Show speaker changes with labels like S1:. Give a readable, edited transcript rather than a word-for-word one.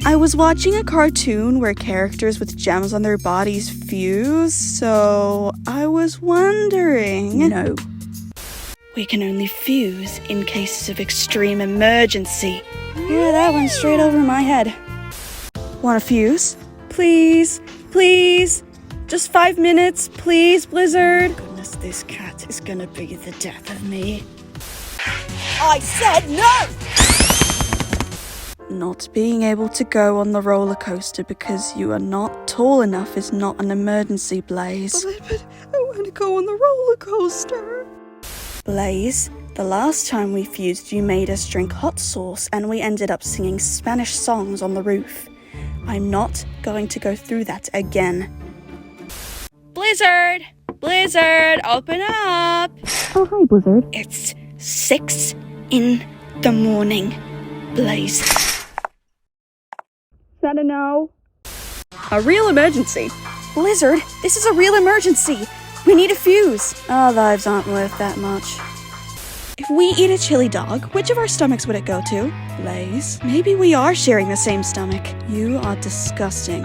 S1: I was watching a cartoon where characters with gems on their bodies fuse, so I was wondering...
S2: No.
S1: We can only fuse in cases of extreme emergency. Yeah, that went straight over my head. Want to fuse? Please, please. Just 5 minutes, please, Blizzard.
S2: Goodness, this cat is gonna be the death of me.
S1: I said no! Not being able to go on the roller coaster because you are not tall enough is not an emergency, Blaze.
S2: But I want to go on the roller coaster.
S1: Blaze, the last time we fused, you made us drink hot sauce and we ended up singing Spanish songs on the roof. I'm not going to go through that again. Blizzard! Blizzard, open up!
S2: Oh, hi, Blizzard.
S1: It's 6 in the morning, Blaze.
S2: Is that a no?
S1: A real emergency. Blizzard, this is a real emergency. We need a fuse. Our lives aren't worth that much. If we eat a chili dog, which of our stomachs would it go to? Blaze, maybe we are sharing the same stomach. You are disgusting.